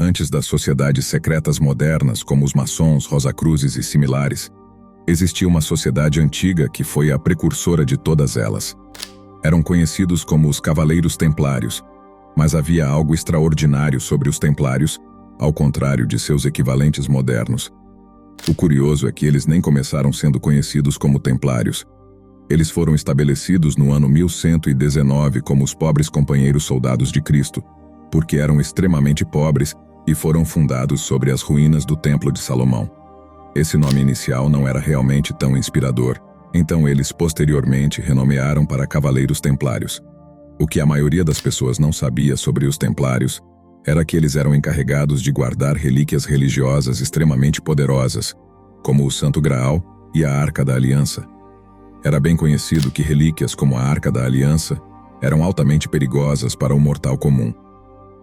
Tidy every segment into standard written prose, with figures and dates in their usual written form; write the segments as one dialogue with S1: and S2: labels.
S1: Antes das sociedades secretas modernas, como os maçons, Rosacruzes e similares, existia uma sociedade antiga que foi a precursora de todas elas. Eram conhecidos como os Cavaleiros Templários, mas havia algo extraordinário sobre os Templários, ao contrário de seus equivalentes modernos. O curioso é que eles nem começaram sendo conhecidos como Templários. Eles foram estabelecidos no ano 1119 como os pobres companheiros soldados de Cristo, porque eram extremamente pobres e foram fundados sobre as ruínas do Templo de Salomão. Esse nome inicial não era realmente tão inspirador, então eles posteriormente renomearam para Cavaleiros Templários. O que a maioria das pessoas não sabia sobre os Templários era que eles eram encarregados de guardar relíquias religiosas extremamente poderosas, como o Santo Graal e a Arca da Aliança. Era bem conhecido que relíquias como a Arca da Aliança eram altamente perigosas para o mortal comum.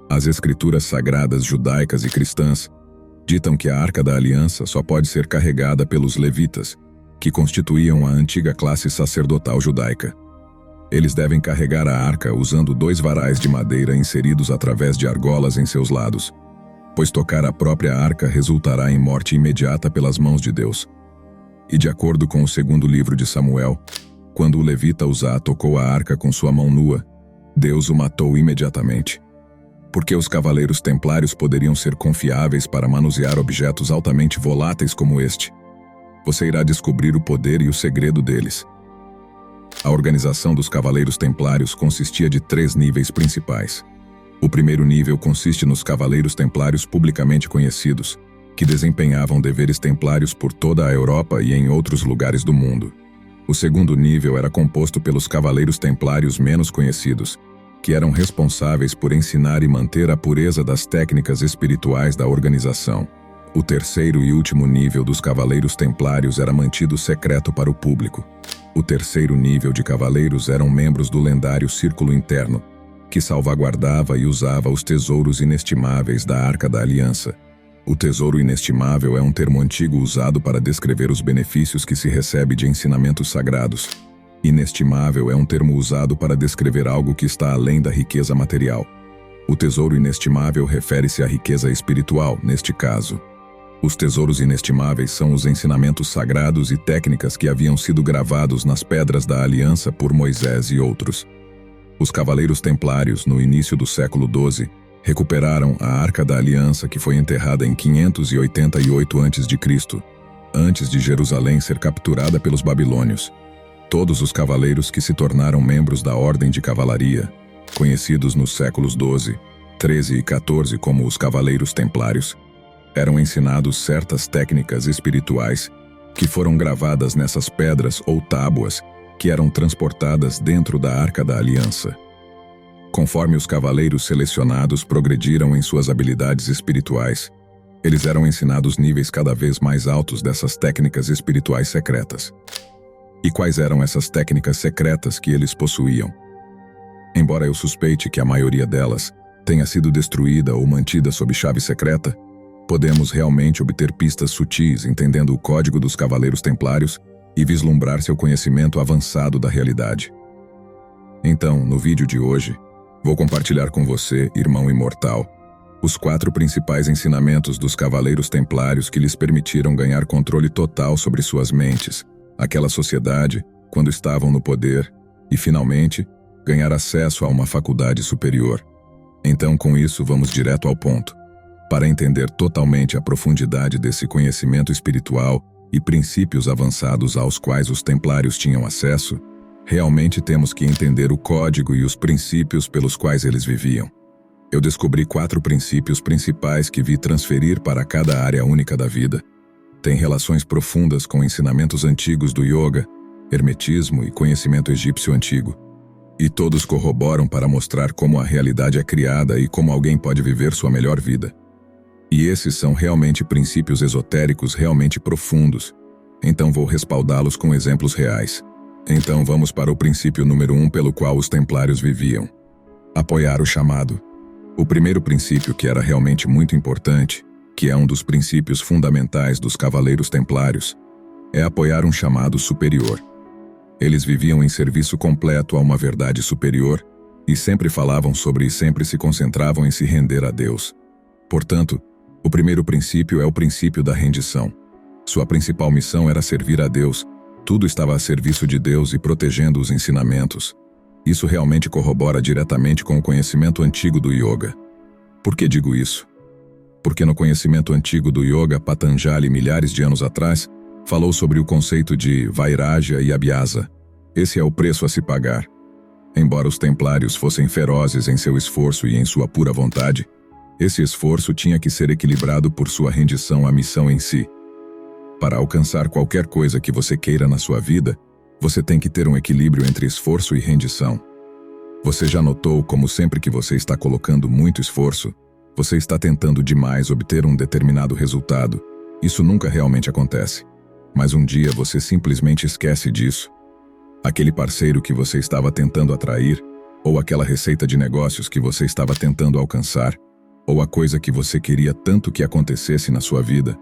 S1: As escrituras sagradas judaicas e cristãs ditam que a Arca da Aliança só pode ser carregada pelos levitas, que constituíam a antiga classe sacerdotal judaica. Eles devem carregar a arca usando 2 varais de madeira inseridos através de argolas em seus lados, pois tocar a própria arca resultará em morte imediata pelas mãos de Deus. E de acordo com o 2º livro de Samuel, quando o levita Uzá tocou a arca com sua mão nua, Deus o matou imediatamente. Porque os Cavaleiros Templários poderiam ser confiáveis para manusear objetos altamente voláteis como este. Você irá descobrir o poder e o segredo deles. A organização dos Cavaleiros Templários consistia de 3 níveis principais. O primeiro nível consiste nos Cavaleiros Templários publicamente conhecidos, que desempenhavam deveres templários por toda a Europa e em outros lugares do mundo. O segundo nível era composto pelos Cavaleiros Templários menos conhecidos, que eram responsáveis por ensinar e manter a pureza das técnicas espirituais da organização. O terceiro e último nível dos Cavaleiros Templários era mantido secreto para o público. O terceiro nível de cavaleiros eram membros do lendário Círculo Interno, que salvaguardava e usava os tesouros inestimáveis da Arca da Aliança. O tesouro inestimável é um termo antigo usado para descrever os benefícios que se recebe de ensinamentos sagrados. Inestimável é um termo usado para descrever algo que está além da riqueza material. O tesouro inestimável refere-se à riqueza espiritual, neste caso. Os tesouros inestimáveis são os ensinamentos sagrados e técnicas que haviam sido gravados nas pedras da aliança por Moisés e outros. Os Cavaleiros Templários, no início do século XII, recuperaram a Arca da Aliança que foi enterrada em 588 a.C., antes de Jerusalém ser capturada pelos babilônios. Todos os cavaleiros que se tornaram membros da Ordem de Cavalaria, conhecidos nos séculos XII, XIII e XIV como os Cavaleiros Templários, eram ensinados certas técnicas espirituais que foram gravadas nessas pedras ou tábuas que eram transportadas dentro da Arca da Aliança. Conforme os cavaleiros selecionados progrediram em suas habilidades espirituais, eles eram ensinados níveis cada vez mais altos dessas técnicas espirituais secretas. E quais eram essas técnicas secretas que eles possuíam? Embora eu suspeite que a maioria delas tenha sido destruída ou mantida sob chave secreta, podemos realmente obter pistas sutis entendendo o código dos Cavaleiros Templários e vislumbrar seu conhecimento avançado da realidade. Então, no vídeo de hoje, vou compartilhar com você, irmão imortal, os 4 principais ensinamentos dos Cavaleiros Templários que lhes permitiram ganhar controle total sobre suas mentes, aquela sociedade, quando estavam no poder, e, finalmente, ganhar acesso a uma faculdade superior. Então, com isso, vamos direto ao ponto. Para entender totalmente a profundidade desse conhecimento espiritual e princípios avançados aos quais os Templários tinham acesso, realmente temos que entender o código e os princípios pelos quais eles viviam. Eu descobri 4 princípios principais que vi transferir para cada área única da vida. Tem relações profundas com ensinamentos antigos do yoga, hermetismo e conhecimento egípcio antigo. E todos corroboram para mostrar como a realidade é criada e como alguém pode viver sua melhor vida. E esses são realmente princípios esotéricos realmente profundos. Então vou respaldá-los com exemplos reais. Então vamos para o princípio número 1 pelo qual os Templários viviam. Apoiar o chamado. O primeiro princípio que era realmente muito importante, que é um dos princípios fundamentais dos Cavaleiros Templários, é apoiar um chamado superior. Eles viviam em serviço completo a uma verdade superior e sempre falavam sobre e sempre se concentravam em se render a Deus. Portanto, o primeiro princípio é o princípio da rendição. Sua principal missão era servir a Deus. Tudo estava a serviço de Deus e protegendo os ensinamentos. Isso realmente corrobora diretamente com o conhecimento antigo do yoga. Por que digo isso? Porque no conhecimento antigo do yoga, Patanjali, milhares de anos atrás, falou sobre o conceito de Vairagya e Abhyasa. Esse é o preço a se pagar. Embora os templários fossem ferozes em seu esforço e em sua pura vontade, esse esforço tinha que ser equilibrado por sua rendição à missão em si. Para alcançar qualquer coisa que você queira na sua vida, você tem que ter um equilíbrio entre esforço e rendição. Você já notou como sempre que você está colocando muito esforço, você está tentando demais obter um determinado resultado. Isso nunca realmente acontece. Mas um dia você simplesmente esquece disso. Aquele parceiro que você estava tentando atrair, ou aquela receita de negócios que você estava tentando alcançar, ou a coisa que você queria tanto que acontecesse na sua vida.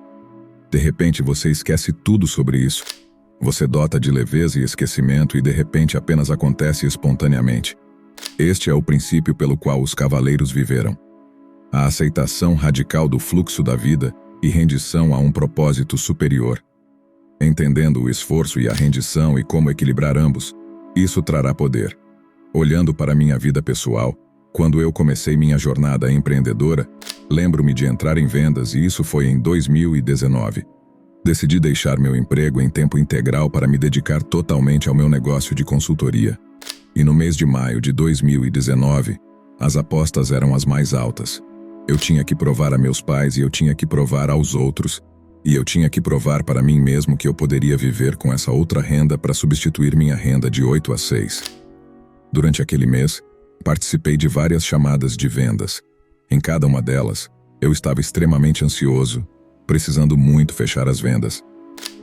S1: De repente você esquece tudo sobre isso. Você dota de leveza e esquecimento e de repente apenas acontece espontaneamente. Este é o princípio pelo qual os cavaleiros viveram. A aceitação radical do fluxo da vida e rendição a um propósito superior. Entendendo o esforço e a rendição e como equilibrar ambos, isso trará poder. Olhando para minha vida pessoal, quando eu comecei minha jornada empreendedora, lembro-me de entrar em vendas e isso foi em 2019. Decidi deixar meu emprego em tempo integral para me dedicar totalmente ao meu negócio de consultoria. E no mês de maio de 2019, as apostas eram as mais altas. Eu tinha que provar a meus pais e eu tinha que provar aos outros, e eu tinha que provar para mim mesmo que eu poderia viver com essa outra renda para substituir minha renda de 8 a 6. Durante aquele mês, participei de várias chamadas de vendas. Em cada uma delas, eu estava extremamente ansioso, precisando muito fechar as vendas.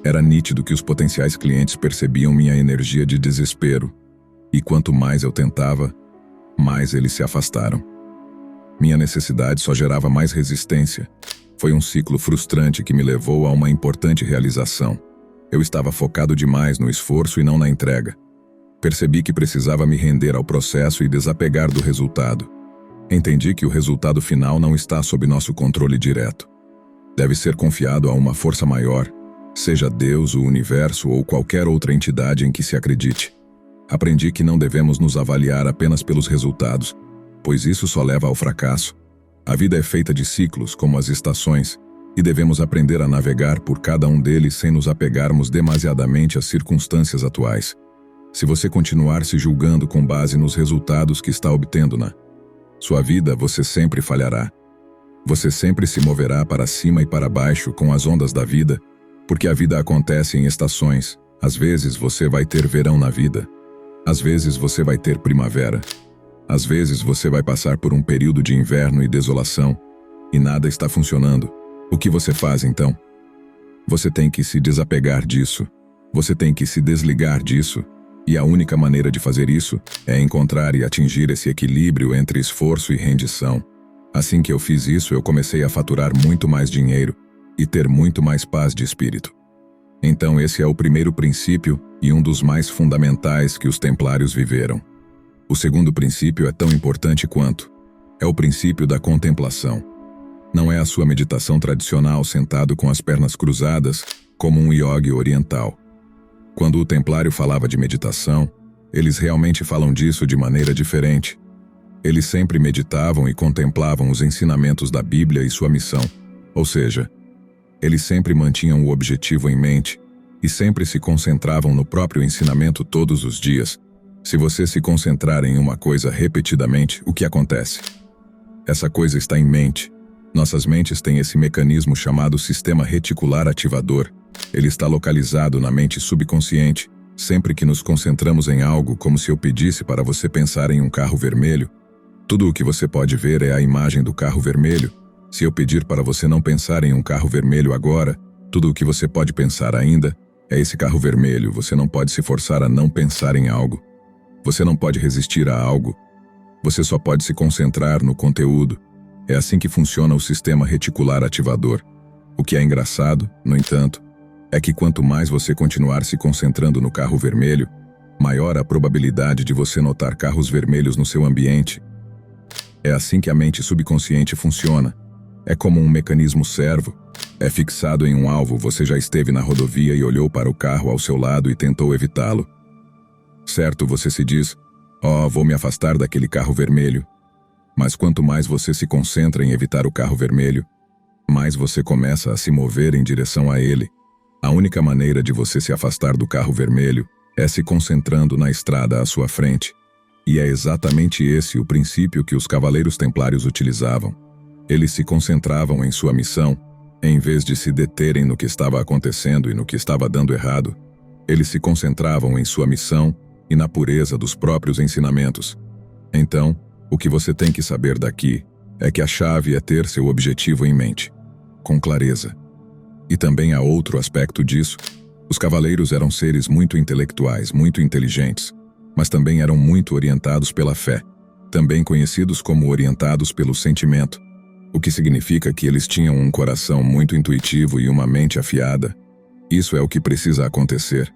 S1: Era nítido que os potenciais clientes percebiam minha energia de desespero, e quanto mais eu tentava, mais eles se afastaram. Minha necessidade só gerava mais resistência. Foi um ciclo frustrante que me levou a uma importante realização. Eu estava focado demais no esforço e não na entrega. Percebi que precisava me render ao processo e desapegar do resultado. Entendi que o resultado final não está sob nosso controle direto. Deve ser confiado a uma força maior, seja Deus, o universo ou qualquer outra entidade em que se acredite. Aprendi que não devemos nos avaliar apenas pelos resultados, pois isso só leva ao fracasso. A vida é feita de ciclos, como as estações, e devemos aprender a navegar por cada um deles sem nos apegarmos demasiadamente às circunstâncias atuais. Se você continuar se julgando com base nos resultados que está obtendo na sua vida, você sempre falhará. Você sempre se moverá para cima e para baixo com as ondas da vida, porque a vida acontece em estações. Às vezes você vai ter verão na vida. Às vezes você vai ter primavera. Às vezes você vai passar por um período de inverno e desolação, e nada está funcionando. O que você faz então? Você tem que se desapegar disso. Você tem que se desligar disso. E a única maneira de fazer isso é encontrar e atingir esse equilíbrio entre esforço e rendição. Assim que eu fiz isso, eu comecei a faturar muito mais dinheiro e ter muito mais paz de espírito. Então esse é o primeiro princípio e um dos mais fundamentais que os templários viveram. O segundo princípio é tão importante quanto. É o princípio da contemplação. Não é a sua meditação tradicional sentado com as pernas cruzadas, como um yogi oriental. Quando o templário falava de meditação, eles realmente falam disso de maneira diferente. Eles sempre meditavam e contemplavam os ensinamentos da Bíblia e sua missão. Ou seja, eles sempre mantinham o objetivo em mente e sempre se concentravam no próprio ensinamento todos os dias. Se você se concentrar em uma coisa repetidamente, o que acontece? Essa coisa está em mente. Nossas mentes têm esse mecanismo chamado sistema reticular ativador. Ele está localizado na mente subconsciente. Sempre que nos concentramos em algo, como se eu pedisse para você pensar em um carro vermelho, tudo o que você pode ver é a imagem do carro vermelho. Se eu pedir para você não pensar em um carro vermelho agora, tudo o que você pode pensar ainda é esse carro vermelho. Você não pode se forçar a não pensar em algo. Você não pode resistir a algo. Você só pode se concentrar no conteúdo. É assim que funciona o sistema reticular ativador. O que é engraçado, no entanto, é que quanto mais você continuar se concentrando no carro vermelho, maior a probabilidade de você notar carros vermelhos no seu ambiente. É assim que a mente subconsciente funciona. É como um mecanismo servo. É fixado em um alvo, você já esteve na rodovia e olhou para o carro ao seu lado e tentou evitá-lo. Certo, você se diz, vou me afastar daquele carro vermelho. Mas quanto mais você se concentra em evitar o carro vermelho, mais você começa a se mover em direção a ele. A única maneira de você se afastar do carro vermelho é se concentrando na estrada à sua frente. E é exatamente esse o princípio que os Cavaleiros Templários utilizavam. Eles se concentravam em sua missão, em vez de se deterem no que estava acontecendo e no que estava dando errado. Eles se concentravam em sua missão e na pureza dos próprios ensinamentos. Então, o que você tem que saber daqui é que a chave é ter seu objetivo em mente, com clareza. E também há outro aspecto disso. Os cavaleiros eram seres muito intelectuais, muito inteligentes, mas também eram muito orientados pela fé, também conhecidos como orientados pelo sentimento, o que significa que eles tinham um coração muito intuitivo e uma mente afiada. Isso é o que precisa acontecer.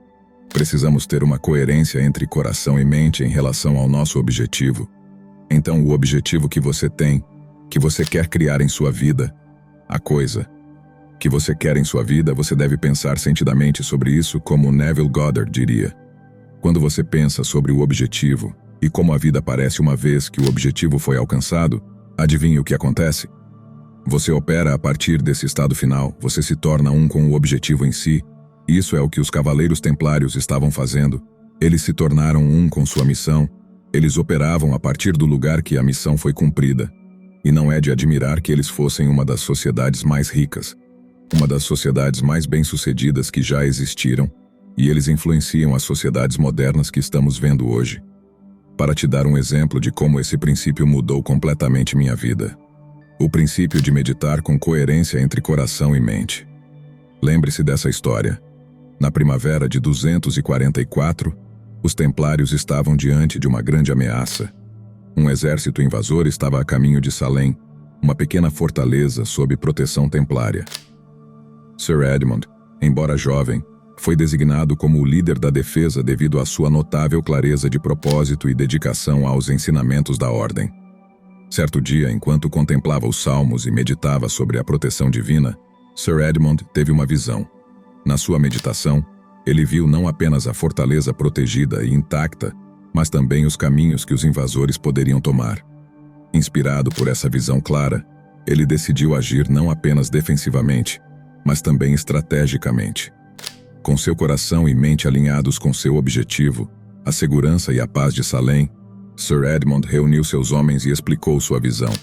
S1: Precisamos ter uma coerência entre coração e mente em relação ao nosso objetivo. Então, o objetivo que você tem, que você quer criar em sua vida, a coisa que você quer em sua vida, você deve pensar sentidamente sobre isso, como Neville Goddard diria. Quando você pensa sobre o objetivo e como a vida parece uma vez que o objetivo foi alcançado, adivinhe o que acontece? Você opera a partir desse estado final, você se torna um com o objetivo em si. Isso é o que os Cavaleiros Templários estavam fazendo. Eles se tornaram um com sua missão. Eles operavam a partir do lugar que a missão foi cumprida. E não é de admirar que eles fossem uma das sociedades mais ricas, uma das sociedades mais bem-sucedidas que já existiram, e eles influenciam as sociedades modernas que estamos vendo hoje. Para te dar um exemplo de como esse princípio mudou completamente minha vida. O princípio de meditar com coerência entre coração e mente. Lembre-se dessa história. Na primavera de 244, os Templários estavam diante de uma grande ameaça. Um exército invasor estava a caminho de Salem, uma pequena fortaleza sob proteção templária. Sir Edmund, embora jovem, foi designado como o líder da defesa devido à sua notável clareza de propósito e dedicação aos ensinamentos da ordem. Certo dia, enquanto contemplava os salmos e meditava sobre a proteção divina, Sir Edmund teve uma visão. Na sua meditação, ele viu não apenas a fortaleza protegida e intacta, mas também os caminhos que os invasores poderiam tomar. Inspirado por essa visão clara, ele decidiu agir não apenas defensivamente, mas também estrategicamente. Com seu coração e mente alinhados com seu objetivo, a segurança e a paz de Salem, Sir Edmund reuniu seus homens e explicou sua visão.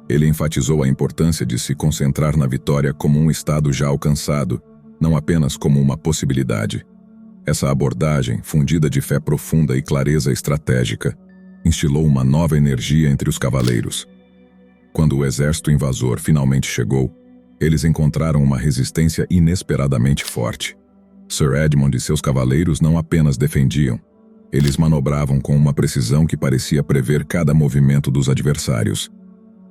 S1: Ele enfatizou a importância de se concentrar na vitória como um estado já alcançado, não apenas como uma possibilidade. Essa abordagem, fundida de fé profunda e clareza estratégica, instilou uma nova energia entre os cavaleiros. Quando o exército invasor finalmente chegou, eles encontraram uma resistência inesperadamente forte. Sir Edmund e seus cavaleiros não apenas defendiam, eles manobravam com uma precisão que parecia prever cada movimento dos adversários.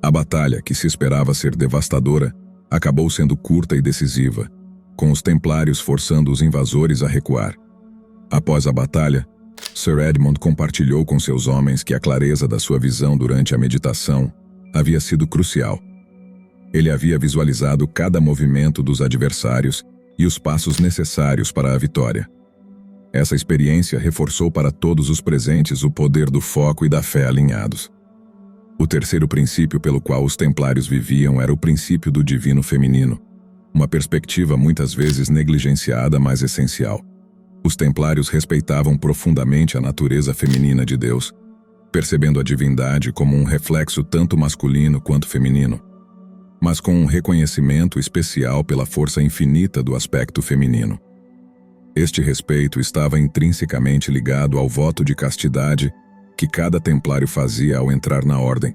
S1: A batalha, que se esperava ser devastadora, acabou sendo curta e decisiva, com os templários forçando os invasores a recuar. Após a batalha, Sir Edmund compartilhou com seus homens que a clareza da sua visão durante a meditação havia sido crucial. Ele havia visualizado cada movimento dos adversários e os passos necessários para a vitória. Essa experiência reforçou para todos os presentes o poder do foco e da fé alinhados. O terceiro princípio pelo qual os templários viviam era o princípio do divino feminino, uma perspectiva muitas vezes negligenciada, mas essencial. Os templários respeitavam profundamente a natureza feminina de Deus, percebendo a divindade como um reflexo tanto masculino quanto feminino, mas com um reconhecimento especial pela força infinita do aspecto feminino. Este respeito estava intrinsecamente ligado ao voto de castidade que cada templário fazia ao entrar na ordem.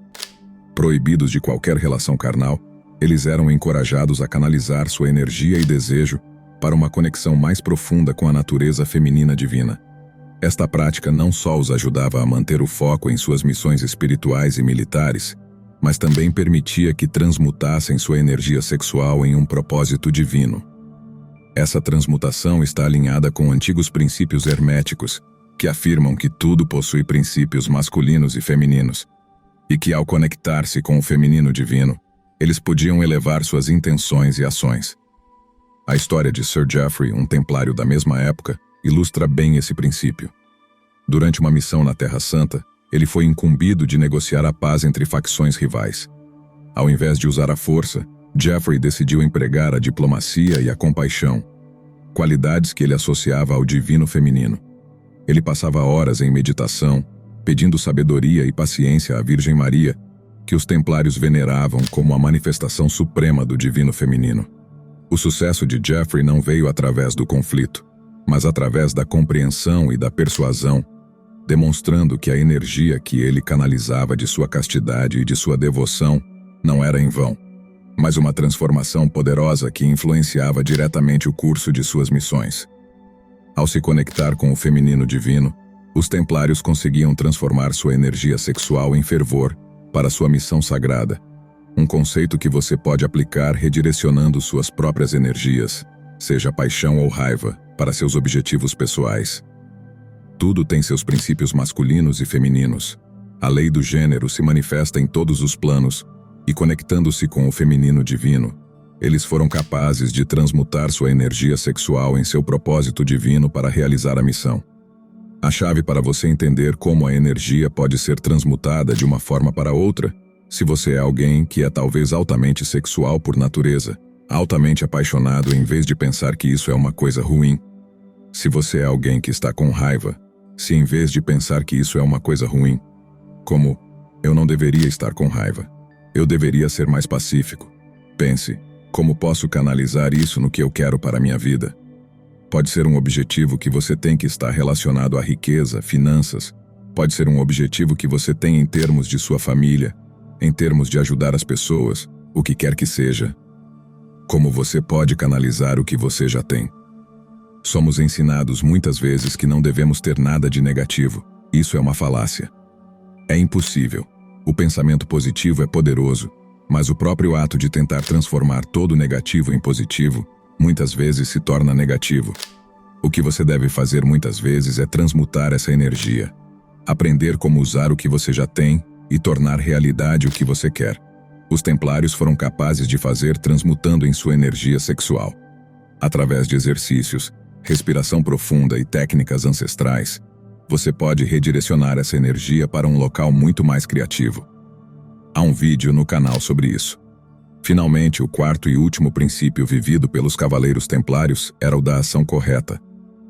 S1: Proibidos de qualquer relação carnal, eles eram encorajados a canalizar sua energia e desejo para uma conexão mais profunda com a natureza feminina divina. Esta prática não só os ajudava a manter o foco em suas missões espirituais e militares, mas também permitia que transmutassem sua energia sexual em um propósito divino. Essa transmutação está alinhada com antigos princípios herméticos, que afirmam que tudo possui princípios masculinos e femininos, e que ao conectar-se com o feminino divino, Eles podiam elevar suas intenções e ações. A história de Sir Geoffrey, um templário da mesma época, ilustra bem esse princípio. Durante uma missão na Terra Santa, ele foi incumbido de negociar a paz entre facções rivais. Ao invés de usar a força, Geoffrey decidiu empregar a diplomacia e a compaixão, qualidades que ele associava ao divino feminino. Ele passava horas em meditação, pedindo sabedoria e paciência à Virgem Maria, que os templários veneravam como a manifestação suprema do divino feminino. O sucesso de Geoffrey não veio através do conflito, mas através da compreensão e da persuasão, demonstrando que a energia que ele canalizava de sua castidade e de sua devoção não era em vão, mas uma transformação poderosa que influenciava diretamente o curso de suas missões. Ao se conectar com o feminino divino, os templários conseguiam transformar sua energia sexual em fervor para sua missão sagrada, um conceito que você pode aplicar redirecionando suas próprias energias, seja paixão ou raiva, para seus objetivos pessoais. Tudo tem seus princípios masculinos e femininos. A lei do gênero se manifesta em todos os planos, e conectando-se com o feminino divino, eles foram capazes de transmutar sua energia sexual em seu propósito divino para realizar a missão. A chave para você entender como a energia pode ser transmutada de uma forma para outra, se você é alguém que é talvez altamente sexual por natureza, altamente apaixonado em vez de pensar que isso é uma coisa ruim. Se você é alguém que está com raiva, se em vez de pensar que isso é uma coisa ruim, como, eu não deveria estar com raiva, eu deveria ser mais pacífico. Pense, como posso canalizar isso no que eu quero para a minha vida? Pode ser um objetivo que você tem que estar relacionado à riqueza, finanças. Pode ser um objetivo que você tem em termos de sua família, em termos de ajudar as pessoas, o que quer que seja. Como você pode canalizar o que você já tem? Somos ensinados muitas vezes que não devemos ter nada de negativo. Isso é uma falácia. É impossível. O pensamento positivo é poderoso, mas o próprio ato de tentar transformar todo o negativo em positivo, muitas vezes se torna negativo. O que você deve fazer muitas vezes é transmutar essa energia, aprender como usar o que você já tem e tornar realidade o que você quer. Os templários foram capazes de fazer transmutando em sua energia sexual. Através de exercícios, respiração profunda e técnicas ancestrais, você pode redirecionar essa energia para um local muito mais criativo. Há um vídeo no canal sobre isso. Finalmente, o quarto e último princípio vivido pelos cavaleiros templários era o da ação correta.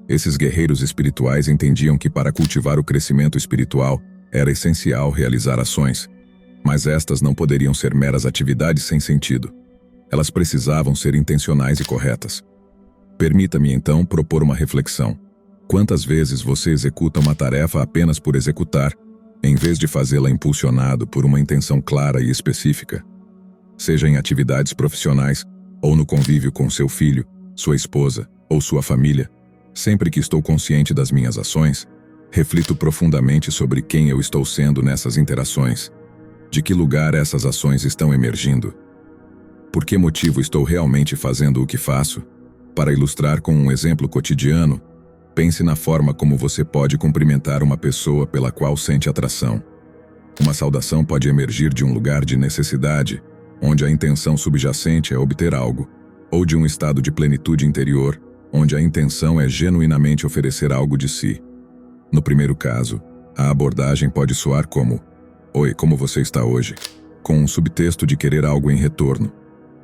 S1: Esses guerreiros espirituais entendiam que para cultivar o crescimento espiritual era essencial realizar ações, mas estas não poderiam ser meras atividades sem sentido. Elas precisavam ser intencionais e corretas. Permita-me então propor uma reflexão. Quantas vezes você executa uma tarefa apenas por executar, em vez de fazê-la impulsionado por uma intenção clara e específica? Seja em atividades profissionais, ou no convívio com seu filho, sua esposa ou sua família, sempre que estou consciente das minhas ações, reflito profundamente sobre quem eu estou sendo nessas interações, de que lugar essas ações estão emergindo. Por que motivo estou realmente fazendo o que faço? Para ilustrar com um exemplo cotidiano, pense na forma como você pode cumprimentar uma pessoa pela qual sente atração. Uma saudação pode emergir de um lugar de necessidade, onde a intenção subjacente é obter algo, ou de um estado de plenitude interior, onde a intenção é genuinamente oferecer algo de si. No primeiro caso, a abordagem pode soar como "Oi, como você está hoje?", com um subtexto de querer algo em retorno.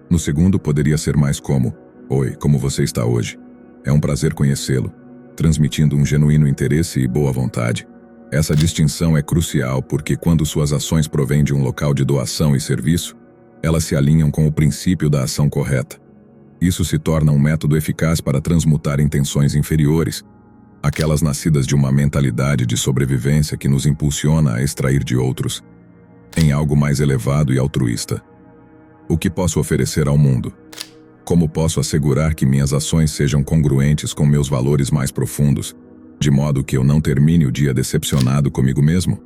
S1: No segundo, poderia ser mais como "Oi, como você está hoje? É um prazer conhecê-lo", transmitindo um genuíno interesse e boa vontade. Essa distinção é crucial porque quando suas ações provêm de um local de doação e serviço, elas se alinham com o princípio da ação correta. Isso se torna um método eficaz para transmutar intenções inferiores, aquelas nascidas de uma mentalidade de sobrevivência que nos impulsiona a extrair de outros, em algo mais elevado e altruísta. O que posso oferecer ao mundo? Como posso assegurar que minhas ações sejam congruentes com meus valores mais profundos, de modo que eu não termine o dia decepcionado comigo mesmo?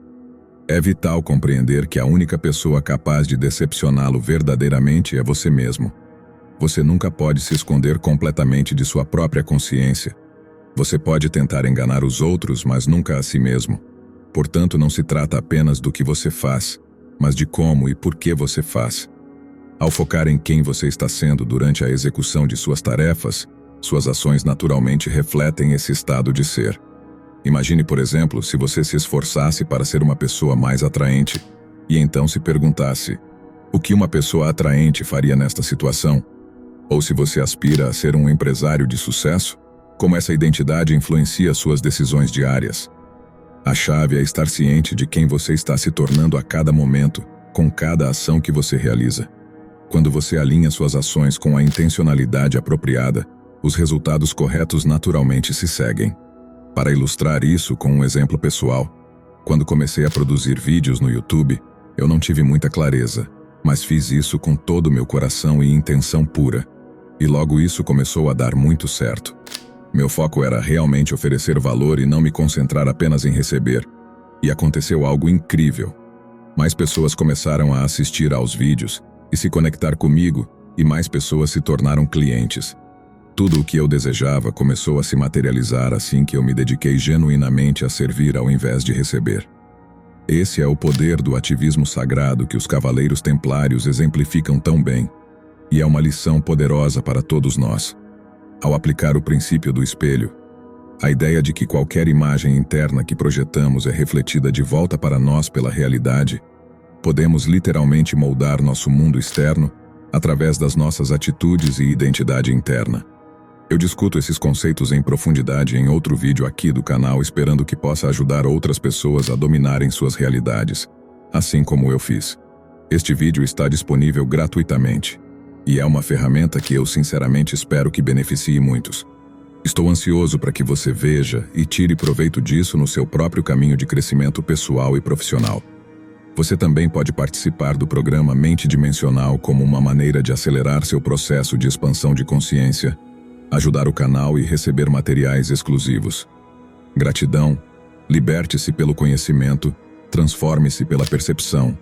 S1: É vital compreender que a única pessoa capaz de decepcioná-lo verdadeiramente é você mesmo. Você nunca pode se esconder completamente de sua própria consciência. Você pode tentar enganar os outros, mas nunca a si mesmo. Portanto, não se trata apenas do que você faz, mas de como e por que você faz. Ao focar em quem você está sendo durante a execução de suas tarefas, suas ações naturalmente refletem esse estado de ser. Imagine, por exemplo, se você se esforçasse para ser uma pessoa mais atraente e então se perguntasse: o que uma pessoa atraente faria nesta situação? Ou se você aspira a ser um empresário de sucesso, como essa identidade influencia suas decisões diárias? A chave é estar ciente de quem você está se tornando a cada momento, com cada ação que você realiza. Quando você alinha suas ações com a intencionalidade apropriada, os resultados corretos naturalmente se seguem. Para ilustrar isso com um exemplo pessoal, quando comecei a produzir vídeos no YouTube, eu não tive muita clareza, mas fiz isso com todo o meu coração e intenção pura. E logo isso começou a dar muito certo. Meu foco era realmente oferecer valor e não me concentrar apenas em receber. E aconteceu algo incrível. Mais pessoas começaram a assistir aos vídeos e se conectar comigo, e mais pessoas se tornaram clientes. Tudo o que eu desejava começou a se materializar assim que eu me dediquei genuinamente a servir ao invés de receber. Esse é o poder do ativismo sagrado que os Cavaleiros Templários exemplificam tão bem. E é uma lição poderosa para todos nós. Ao aplicar o princípio do espelho, a ideia de que qualquer imagem interna que projetamos é refletida de volta para nós pela realidade, podemos literalmente moldar nosso mundo externo através das nossas atitudes e identidade interna. Eu discuto esses conceitos em profundidade em outro vídeo aqui do canal, esperando que possa ajudar outras pessoas a dominarem suas realidades, assim como eu fiz. Este vídeo está disponível gratuitamente, e é uma ferramenta que eu sinceramente espero que beneficie muitos. Estou ansioso para que você veja e tire proveito disso no seu próprio caminho de crescimento pessoal e profissional. Você também pode participar do programa Mente Dimensional como uma maneira de acelerar seu processo de expansão de consciência, ajudar o canal e receber materiais exclusivos. Gratidão, liberte-se pelo conhecimento, transforme-se pela percepção.